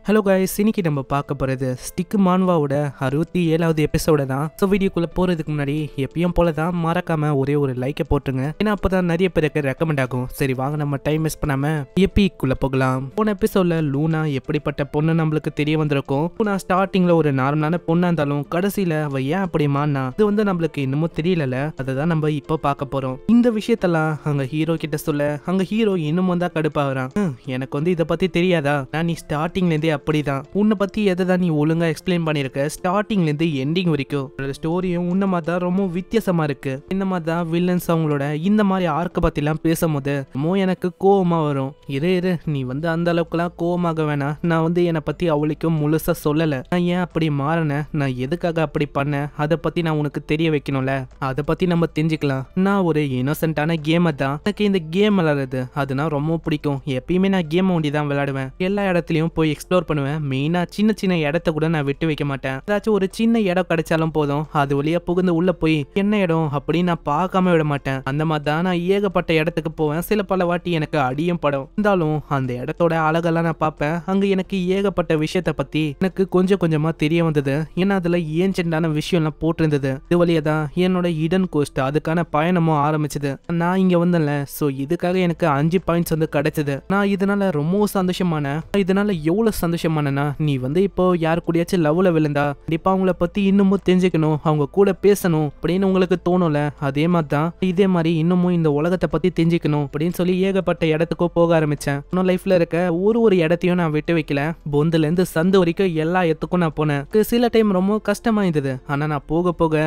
Hello guys, இன்னைக்கு நம்ம பார்க்க போகிறது ஸ்டிக் மான்வாவோட 67வது எபிசோட தான். ஸோ வீடியோக்குள்ளே போகிறதுக்கு முன்னாடி எப்பயும் போல தான் மறக்காமல் ஒரே ஒரு லைக்கை போட்டுருங்க. ஏன்னா அப்போ தான் நிறைய பேருக்கு ரெக்கமெண்ட் ஆகும். சரி வாங்க நம்ம டைம் வேஸ்ட் பண்ணாமல் எப்பிக்குள்ளே போகலாம். போன எபிசோடில் லூனா எப்படிப்பட்ட பொண்ணு நம்மளுக்கு தெரிய வந்திருக்கும். லூனா ஸ்டார்டிங்கில் ஒரு நார்மலான பொண்ணாக இருந்தாலும் கடைசியில் அவள் ஏன் அப்படி மாறினா இது வந்து நம்மளுக்கு இன்னமும் தெரியல. அதை தான் நம்ம இப்போ பார்க்க போகிறோம். இந்த விஷயத்தெல்லாம் அங்கே ஹீரோ கிட்ட சொல்ல அங்கே ஹீரோ இன்னமும் தான் கடுப்பாகிறான். எனக்கு வந்து இதை பற்றி தெரியாதா, நான் நீ ஸ்டார்டிங்லேருந்தே அப்படிதான் உன்னை பத்தி எதை நீ ஒழுங்கா எக்ஸ்பிளைன் பண்ணிருக்க. ஸ்டார்டிங்ல இருந்து எண்டிங் வரைக்கும் ஸ்டோரியும் உன்ன மாதிரி தான் ரொம்ப வித்தியாசமா இருக்கு. இந்த மாதிரி தான் வில்லன்ஸ் அவங்களோட இந்த மாதிரி ஆர்க்க பத்தி எல்லாம் பேசும்போது எனக்கு கோவமா வரும். இரு நீ வந்து அந்த அளவுக்குலாம் கோவமாக வேணாம். நான் வந்து என்னை பத்தி அவளுக்கும் முழுசா சொல்லல. நான் ஏன் அப்படி மாறினேன், நான் எதுக்காக அப்படி பண்ணேன், அதை பத்தி நான் உனக்கு தெரிய வைக்கணும்ல. அதை பத்தி நம்ம தெரிஞ்சுக்கலாம். நான் ஒரு இன்னோசென்ட்டான கேமர் தான். எனக்கு இந்த கேம் விளையாடுறது அதுனா ரொம்ப பிடிக்கும். எப்பயுமே நான் கேம் ஒண்டி தான் விளையாடுவேன். எல்லா இடத்துலயும் போய் எக்ஸ்ப்ளோர் பண்ணுவேன். மெயினா சின்ன சின்ன இடத்த கூட நான் விட்டு வைக்க மாட்டேன். ஏதாச்சும் ஒரு சின்ன இடம் கிடைச்சாலும் போதும், அது வழியா புகுந்து உள்ள போய் என்ன இடம் அப்படின்னு நான் பார்க்காம விட மாட்டேன். அந்த மாதிரி தான் நான் ஏகப்பட்ட இடத்துக்கு போவேன். சில பல வாட்டி எனக்கு அடியும் படும். இருந்தாலும் அந்த இடத்தோட அழகெல்லாம் நான் பார்ப்பேன். அங்க எனக்கு ஏகப்பட்ட விஷயத்த பத்தி எனக்கு கொஞ்சம் கொஞ்சமா தெரிய வந்தது. ஏன்னா அதுல ஏன்சென்டான விஷயம்லாம் போட்டிருந்தது. இது வழியா தான் என்னோட இடன் கோஸ்ட் அதுக்கான பயணமும் ஆரம்பிச்சது. நான் இங்க வந்தேன்ல, சோ இதுக்காக எனக்கு 5 பாயிண்ட்ஸ் வந்து கிடைச்சது. நான் இதனால ரொம்ப சந்தோஷமான. இதனால எவ்வளவு சந்தோஷமானா, நீ வந்து இப்போ யாரு கூடயாச்சும் லவ்ல விழுந்தா கண்டிப்பா அவங்கள பத்தி இன்னமும் தெரிஞ்சுக்கணும், அவங்க கூட பேசணும் அப்படின்னு உங்களுக்கு தோணும்ல. அதே மாதிரி தான் இதே மாதிரி இன்னமும் இந்த உலகத்தை பத்தி தெரிஞ்சுக்கணும் அப்படின்னு சொல்லி ஏகப்பட்ட இடத்துக்கும் போக ஆரம்பிச்சேன். இன்னும் லைஃப்ல இருக்க ஒரு இடத்தையும் நான் விட்டு வைக்கல. பொந்துல இருந்து சந்து வரைக்கும் எல்லா இடத்துக்கும் நான் போனேன். சில டைம் ரொம்ப கஷ்டமா இருந்தது. ஆனா நான் போக போக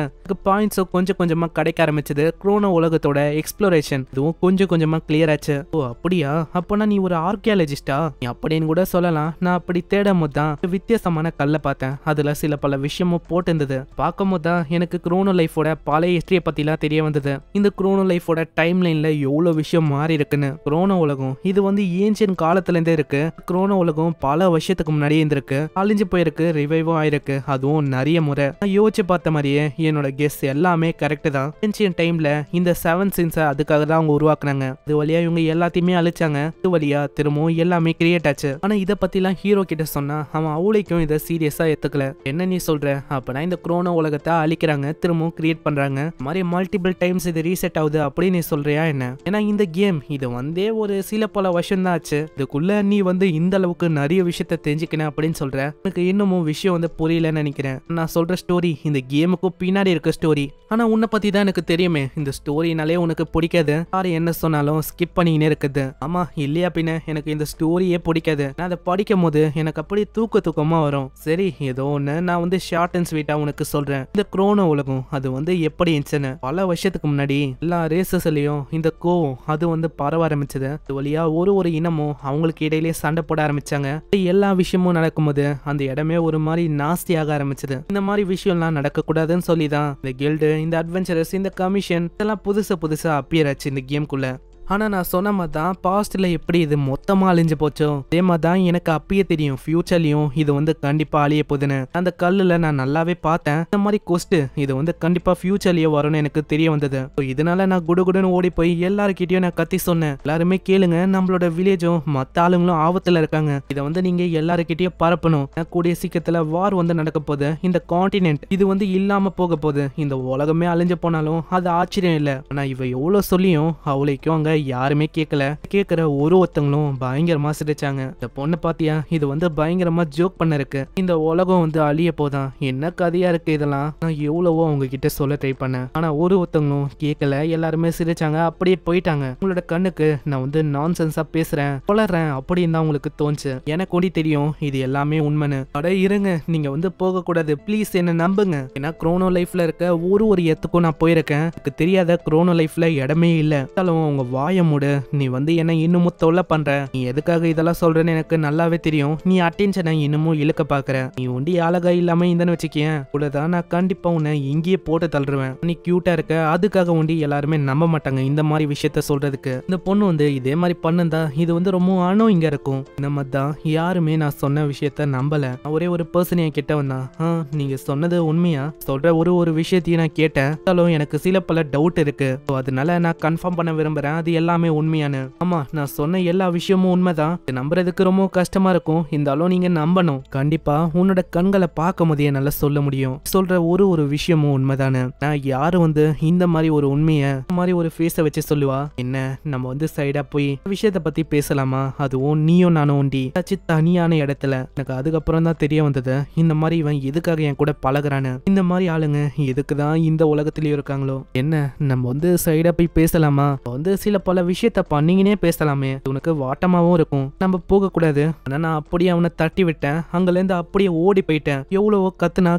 பாயிண்ட்ஸ் கொஞ்சம் கொஞ்சமா கிடைக்க ஆரம்பிச்சது. குரோனோ உலகத்தோட எக்ஸ்ப்ளோரேஷன் இதுவும் கொஞ்சம் கொஞ்சமா கிளியர் ஆச்சு. ஓ அப்படியா, அப்பனா நீ ஒரு ஆர்கியாலஜிஸ்டா அப்படின்னு கூட சொல்லலாம். நான் அப்படி தேடும் போது தான் வித்தியாசமான கல்லை பார்த்தேன். அதுல சில பல விஷயமும் போட்டு இருந்தது. பார்க்கும் போது தான் எனக்கு குரோனோ லைஃபோட பழைய ஹிஸ்டரியை பத்திலாம் தெரிய வந்தது. இந்த குரோனோ லைஃபோட டைம் லைன்ல எவ்வளவு விஷயம் மாறி இருக்குன்னு. குரோனோ உலகம் இது வந்து ஏன்ஷியன் காலத்துல இருந்தே இருக்கு. குரோனோ உலகம் பல வருஷத்துக்கு முன்னாடியே இருந்திருக்கு. அழிஞ்சு போயிருக்கு, ரிவைவும் ஆயிருக்கு. அதுவும் நிறைய முறை. நான் யோசிச்சு பார்த்த மாதிரியே என்னோட கெஸ் எல்லாமே கரெக்ட் தான். ஏன்ஷியன் டைம்ல இந்த 7 சீன்ஸை அதுக்காக தான் அவங்க உருவாக்குனாங்க. இது வழியா இவங்க எல்லாத்தையுமே அழிச்சாங்க. இது வழியா திரும்பவும் எல்லாமே கிரியேட் ஆச்சு. ஆனா இதை பத்திலாம் ஹீரோ கிட்ட சொன்னா அவன் அவளைக்கும் இதை சீரியஸா எடுத்துக்கல. என்ன நீ சொல்ற, அப்பனா இந்த குரோனோ உலகத்தை அழிக்கிறாங்க, திரும்பவும் கிரியேட் பண்றாங்க, மாதிரி மல்டிபிள் டைம்ஸ் இது ரீசெட் ஆகுது அப்படின்னு நீ சொல்றியா என்ன? ஏன்னா இந்த கேம் இது வந்தே ஒரு சில பல வருஷம் தான் ஆச்சு. இதுக்குள்ள நீ வந்து இந்த அளவுக்கு நிறைய விஷயத்த தெரிஞ்சுக்கணும் அப்படின்னு சொல்ற. எனக்கு இன்னமும் விஷயம் வந்து புரியலன்னு நினைக்கிறேன். நான் சொல்ற ஸ்டோரி இந்த கேமுக்கும் பின்னாடி இருக்க ஸ்டோரி. ஆனா உன்னை பத்தி தான் எனக்கு தெரியுமே. இந்த ஸ்டோரினாலே உனக்கு பிடிக்காது. யாரு என்ன சொன்னாலும் ஸ்கிப் பண்ணிக்கினே இருக்குது. ஆமா இல்லையா, பின்ன எனக்கு இந்த ஸ்டோரியே பிடிக்காது. நான் அதை படிக்கும் போது எனக்கு அப்படி தூக்கமா வரும். சரி ஏதோ ஒண்ணு நான் வந்து ஷார்ட் அண்ட் ஸ்வீட்டா உனக்கு சொல்றேன். இந்த குரோனோ உலகம் அது வந்து எப்படி இருந்துச்சுன்னு. பல வருஷத்துக்கு முன்னாடி எல்லா ரேசஸ்லயும் இந்த கோவம் அது வந்து பரவ ஆரம்பிச்சது. இது வழியா ஒரு இனமும் அவங்களுக்கு இடையிலேயே சண்டை போட ஆரம்பிச்சாங்க. எல்லா விஷயமும் நடக்கும்போது அந்த இடமே ஒரு மாதிரி நாஸ்தியாக ஆரம்பிச்சது. இந்த மாதிரி விஷயம்லாம் நடக்க கூடாதுன்னு சொல்லி தான் இந்த கில்டு, இந்த அட்வென்ச்சரஸ், இந்த கமிஷன் இதெல்லாம் புதுசா அப்பியர் ஆச்சு இந்த கேம்குள்ள. ஆனா நான் சொன்ன மாதிரி தான் பாஸ்ட்ல எப்படி இது மொத்தமா அழிஞ்சு போச்சோ அதே மாதிரி தான் எனக்கு அப்பயே தெரியும் ஃபியூச்சர்லயும் இது வந்து கண்டிப்பா அழிய போகுதுன்னு. அந்த கல்லுல நான் நல்லாவே பார்த்தேன். இந்த மாதிரி கொஸ்ட் இது வந்து கண்டிப்பா ஃபியூச்சர்லயே வரும்னு எனக்கு தெரிய வந்தது. இதனால நான் குடுகுடுன்னு ஓடி போய் எல்லாருக்கிட்டையும் நான் கத்தி சொன்னேன். எல்லாருமே கேளுங்க, நம்மளோட வில்லேஜும் மத்த ஆளுங்களும் ஆபத்துல இருக்காங்க. இதை வந்து நீங்க எல்லாருக்கிட்டையும் பரப்பணும். கூடிய சீக்கிரத்துல வார் வந்து நடக்க போகுது. இந்த கான்டினென்ட் இது வந்து இல்லாம போக போகுது. இந்த உலகமே அழிஞ்சு போனாலும் அது ஆச்சரியம் இல்லை. ஆனா இவ எவ்வளவு சொல்லியும் அவளைக்கும் அங்க யாருமே கேட்கல. கேட்கிற ஒருத்தங்களும் பயங்கரமா சிரிச்சாங்க. இந்த பொண்ணு பாத்தியா, இது வந்து பயங்கரமா ஜோக் பண்ண இருக்கு. இந்த உலகம் வந்து அழிய போதான், என்ன கதையா இருக்கு இதெல்லாம். நான் எவ்வளவோ அவங்க கிட்ட சொல்ல ட்ரை பண்ணேன். ஆனா ஒருத்தங்களும் கேட்கல. எல்லாருமே சிரிச்சாங்க, அப்படியே போயிட்டாங்க. உங்களோட கண்ணுக்கு நான் வந்து நான்சென்ஸா பேசுறேன், வளர்றேன் அப்படின்னு தான் உங்களுக்கு தோணுச்சு. எனக்கு ஒண்டி தெரியும் இது எல்லாமே உண்மைன்னு. அட இருங்க, நீங்க வந்து போக கூடாது ப்ளீஸ், என்ன நம்புங்க. ஏன்னா குரோனோ லைஃப்ல இருக்க ஒரு இடத்துக்கும் நான் போயிருக்கேன். எனக்கு தெரியாத குரோனோ லைஃப்ல இடமே இல்ல. அவங்க வாய மூடு, நீ வந்து என்ன இன்னமும் தொல்லை பண்ற. நீ எதுக்காக இதெல்லாம் சொல்றேன்னு எனக்கு நல்லாவே தெரியும். நீ அட்டென்ஷனை இன்னமும் இழுக்க பாக்குற. நீ ஒண்டி அழகா இல்லாம இருந்தன்னு வச்சுக்கேன் கூடதான் நான் கண்டிப்பா உன்னை இங்கேயே போட்டு தள்ளுருவேன். நீ கியூட்டா இருக்க, அதுக்காக ஒண்டி எல்லாருமே நம்ப மாட்டாங்க இந்த மாதிரி விஷயத்த சொல்றதுக்கு. இந்த பொண்ணு வந்து இதே மாதிரி பண்ணுந்தா இது வந்து ரொம்ப ஆனோ இங்க இருக்கும். இந்த மாதிரி தான் யாருமே நான் சொன்ன விஷயத்த நம்பல. ஒரே ஒரு பர்சன் என் கிட்ட வந்தா, நீங்க சொன்னது உண்மையா, சொல்ற ஒரு விஷயத்தையும் நான் கேட்டேன். எனக்கு சில பல டவுட் இருக்கு. அதனால நான் கன்ஃபார்ம் பண்ண விரும்புறேன் அது எல்லாமே உண்மையான. ஆமா, நான் சொன்ன எல்லா விஷயமும் உண்மைதான். நம்புறதுக்கு ரொம்ப கஷ்டமா இருக்கும், இருந்தாலும் நீங்க நம்பணும். கண்டிப்பா உன்னோட கண்களை பார்க்கும் போதே நல்லா சொல்ல முடியும் சொல்ற ஒரு விஷயமும் உண்மைதானே. நான் யாரு இந்த மாதிரி ஒரு உண்மைய மாதிரி ஒரு ஃபேஸை வச்சு சொல்லுவா? என்ன நம்ம சைடா போய் விஷயத்த பத்தி பேசலாமா? அதுவும் நீயும் நானும் ஒண்டி தனியான இடத்துல. எனக்கு அதுக்கப்புறம் தான் தெரிய வந்தது இந்த மாதிரி இவன் எதுக்காக என் கூட பழகுறானு. இந்த மாதிரி ஆளுங்க எதுக்குதான் இந்த உலகத்திலயும் இருக்காங்களோ. என்ன நம்ம சைடா போய் பேசலாமா? சில பல விஷயத்த பண்ணீங்கன்னே பேசலாமே. உனக்கு வாட்டமாவும் இருக்கும். நம்ம போக கூடாது. ஆனா நான் அப்படியே அவனை தட்டி விட்டேன். அங்கல இருந்து அப்படியே ஓடி போயிட்டேன். எவ்வளவோ கத்தனா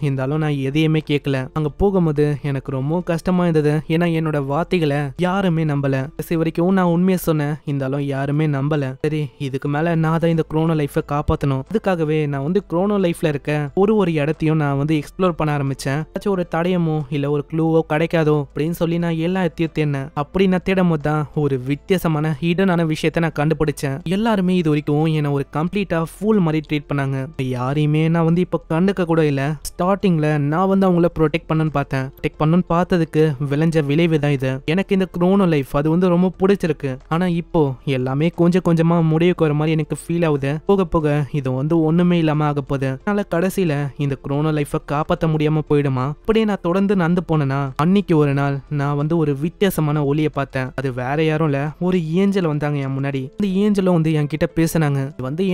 இருந்தாலும் நான் எதையுமே கேட்கல. அங்க போகும்போது எனக்கு ரொம்ப கஷ்டமா இருந்தது. ஏன்னா என்னோட வார்த்தைகளை யாருமே நம்பல. கடைசி வரைக்கும் நான் உண்மையை சொன்னேன், இருந்தாலும் யாருமே நம்பல. சரி, இதுக்கு மேல நான் தான் இந்த குரோனோ லைஃபை காப்பாத்தணும். அதுக்காகவே நான் குரோனோ லைஃப்ல இருக்க ஒரு இடத்தையும் நான் எக்ஸ்ப்ளோர் பண்ண ஆரம்பிச்சேன். ஒரு தடயமோ இல்ல ஒரு க்ளூவோ கிடைக்காதோ அப்படின்னு சொல்லி நான் எல்லா இடத்தையும் தேடினேன். அப்படி நான் தேடும் போது தான் ஒரு வித்தியாசமான ஹிடனான விஷயத்தை நான் கண்டுபிடிச்சேன். எல்லாருமே இது வரைக்கும் என்ன ஒரு கம்ப்ளீட்டா ஃபூல் மாதிரி ட்ரீட் பண்ணாங்க. யாரையுமே நான் இப்ப கண்டுக்க கூட இல்ல. ஸ்டார்டிங்ல நான் அவங்கள ப்ரொடெக்ட் பண்ணணும்னு பார்த்ததுக்கு விளைஞ்ச விளைவு தான் இது. எனக்கு இந்த குரோனோ லைஃப் அது ரொம்ப பிடிச்சிருக்கு. ஆனா இப்போ எல்லாமே கொஞ்சம் கொஞ்சமா முடிவுக்கு வர மாதிரி எனக்கு ஃபீல் ஆகுது. போக போக இது ஒண்ணுமே இல்லாம ஆக போகுது. அதனால கடைசியில இந்த குரோனோ லைஃபை காப்பாற்ற முடியாம போயிடுமா? அப்படியே நான் தொடர்ந்து நடந்து போனேன்னா அன்னைக்கு ஒரு நாள் நான் ஒரு வித்தியாசமான ஒளியை பார்த்தேன். அது வேற யாரும் இல்ல, ஒரு ஏஞ்சல் வந்தாங்க என் முன்னாடி. இந்த ஏஞ்சலும் என் கிட்ட பேசினாங்க.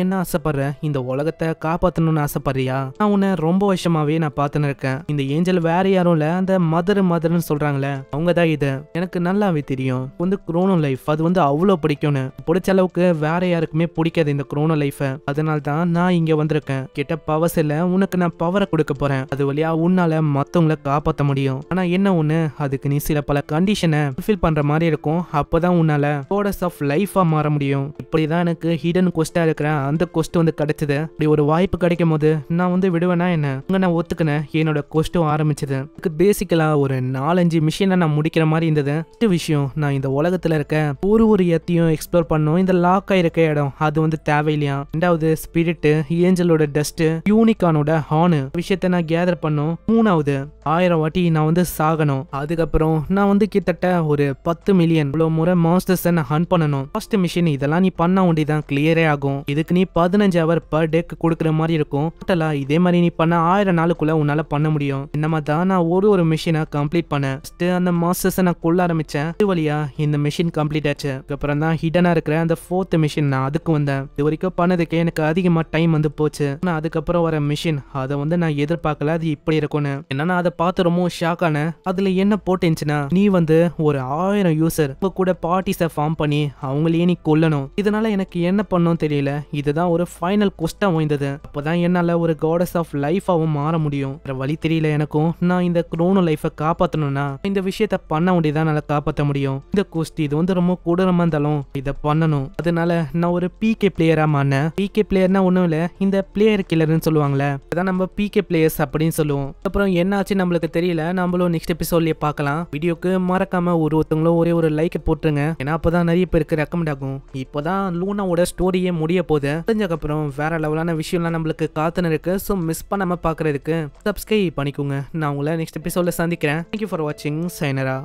என்ன ஆசைப்படுற? இந்த உலகத்தை காப்பாத்தணும்னு ஆசைப்படுறியா? நான் உன்னை ரொம்ப வருஷமாவே நான் பார்த்துன்னு இருக்கேன். இந்த ஏஞ்சல் வேற யாரும் இல்ல, அந்த மதர்னு சொல்றாங்களே அவங்கதான் இது. எனக்கு நல்லாவே தெரியும் குரோனோ லைஃப் அது அவ்வளவு பிடிக்கும்னு. பிடிச்ச அளவுக்கு வேற யாருக்குமே பிடிக்காது இந்த குரோனோ லைஃப. அதனால தான் நான் இங்க வந்திருக்கேன். கிட்ட பவர்ஸ் இல்ல, உனக்கு நான் பவரை கொடுக்க போறேன். அது வழியா உன்னால மத்தவங்களை காப்பாற்ற முடியும். ஆனா என்ன ஒண்ணு, அதுக்கு நீ சில பல கண்டிஷனை ஃபுல்ஃபில் பண்ற மாதிரி இருக்கும். அப்பதான் உன்னால கோடஸ் ஆஃப் லைஃபா மாற முடியும். இப்படிதான் எனக்கு ஹிடன் கொஸ்டா இருக்கிற அந்த கொஸ்ட் கிடைச்சது. இப்படி ஒரு வாய்ப்பு கிடைக்கும் போது நான் விடுவேனா என்ன? நான் ஒத்துக்கினேன். என்னோட கொஸ்டும் ஆரம்பிச்சது. பேசிக்கலா ஒரு 4-5 மிஷினை நான் முடிக்கிற மாதிரி இருந்தது. விஷயம், நான் இந்த உலகத்துல இருக்க ஒரு இடத்தையும் எக்ஸ்ப்ளோர் பண்ணும். இந்த லாக் ஆயிருக்க இடம் அது தேவையில்லையா? ரெண்டாவது ஸ்பிரிட், ஏஞ்சலோட டஸ்ட், யூனிகானோட ஹார்ன் விஷயத்தை நான் கேதர் பண்ணும். மூணாவது 1000 வாட்டி நான் சாகணும். அதுக்கப்புறம் நான் கிட்டத்தட்ட ஒரு 10 மில்லியன் முறை மாஸ்டர்ஸ் நான் ஹண்ட் பண்ணணும். ஃபர்ஸ்ட் மிஷின் இதெல்லாம் நீ பண்ண ஒண்டிதான் கிளியரே ஆகும். இதுக்கு நீ 15 ஹவர் பர் டேக்கு கொடுக்குற மாதிரி இருக்கும். டோட்டலா இதே மாதிரி நீ பண்ண 1000 நாளுக்குள்ள உன்னால பண்ண முடியும். இந்த மாதிரி தான் நான் ஒரு மிஷினை கம்ப்ளீட் பண்ணேன். அந்த மாஸ்டர்ஸ் நான் கொள்ள ஆரம்பிச்சேன். இது வழியா இந்த மிஷின் கம்ப்ளீட் ஆச்சு. அதுக்கப்புறம் தான் ஹிடனா இருக்கிற அந்த 4th மிஷின் நான் அதுக்கு வந்தேன். இது வரைக்கும் பண்ணதுக்கு எனக்கு அதிகமா டைம் போச்சு. ஆனா அதுக்கப்புறம் வர மிஷின் அதை நான் எதிர்பார்க்கல அது இப்படி இருக்கும்னு. என்னன்னா அதை பார்த்து ரொம்ப ஷாக் ஆனேன். அதுல என்ன போட்டுச்சுன்னா, நீ ஒரு 1000 யூசர் கூட பார்ட்டிஸை ஃபார்ம் பண்ணி அவங்களையே நீ கொல்லணும். இதனால எனக்கு என்ன பண்ணும் தெரியல. இதுதான் ஒரு ஃபைனல் கொஸ்டா வந்தது. அப்பதான் என்னால ஒரு காடஸ் ஆஃப் லைஃபாவும் மாற முடியும். வழி தெரியல எனக்கும். நான் இந்த குரோனோ லைஃபை காப்பாத்தணும்னா இந்த விஷயத்த பண்ண வேண்டியதான் என்னால காப்பாற்ற முடியும். இந்த கொஸ்ட் இது ரொம்ப கொடூரமா இருந்தாலும் இதை பண்ணணும். அதனால நான் ஒரு பிகே பிளேயரா மாறினேன். பிகே பிளேயர்னா ஒண்ணும் இல்ல, இந்த பிளேயர் கில்லர்னு சொல்லுவாங்களே, அதான் நம்ம பிகே பிளேயர்ஸ் அப்படின்னு சொல்லுவோம். அப்புறம் என்னாச்சு நம்மளுக்கு தெரியல. நம்மளும் நெக்ஸ்ட் எபிசோட்லயே பார்க்கலாம். வீடியோக்கு மறக்காம ஒருத்தங்களும் ஒரு லைக் போட்டுருங்க. ஏன்னா அப்பதான் நிறைய பேருக்கு ரெக்கமெண்ட் ஆகும். இப்போதான் லூனாவோட ஸ்டோரியே முடிய போகுது. தெரிஞ்சக்கப்புறம் வேற லெவலான விஷயம்லாம் நம்மளுக்கு காத்துன்னு இருக்கு. ஸோ மிஸ் பண்ணாம பாக்குறதுக்கு சப்ஸ்கிரைப் பண்ணிக்கோங்க. நான் உங்களை நெக்ஸ்ட் எபிசோட்ல சந்திக்கிறேன். தேங்க்யூ ஃபார் வாட்சிங். சைனரா.